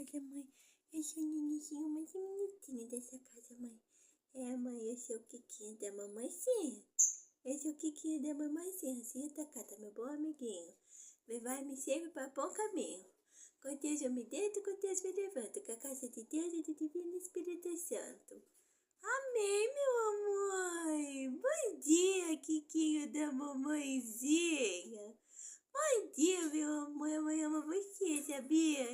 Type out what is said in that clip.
casa, mãe. Eu sou o Ninizinho mais bonitinho dessa casa, mãe. É, mãe, eu sou o Kikinho da mamãezinha. Eu sou o Kikinho da mamãezinha. Assim, Takata, meu bom amiguinho. Levar me sempre para bom caminho. Com Deus eu me deito, com Deus me levanto. Com a casa de Deus e do Divino Espírito Santo. Amém, meu amor. Bom dia, Kikinho da mamãezinha. Bom dia, meu amor. A mãe ama você, sabia?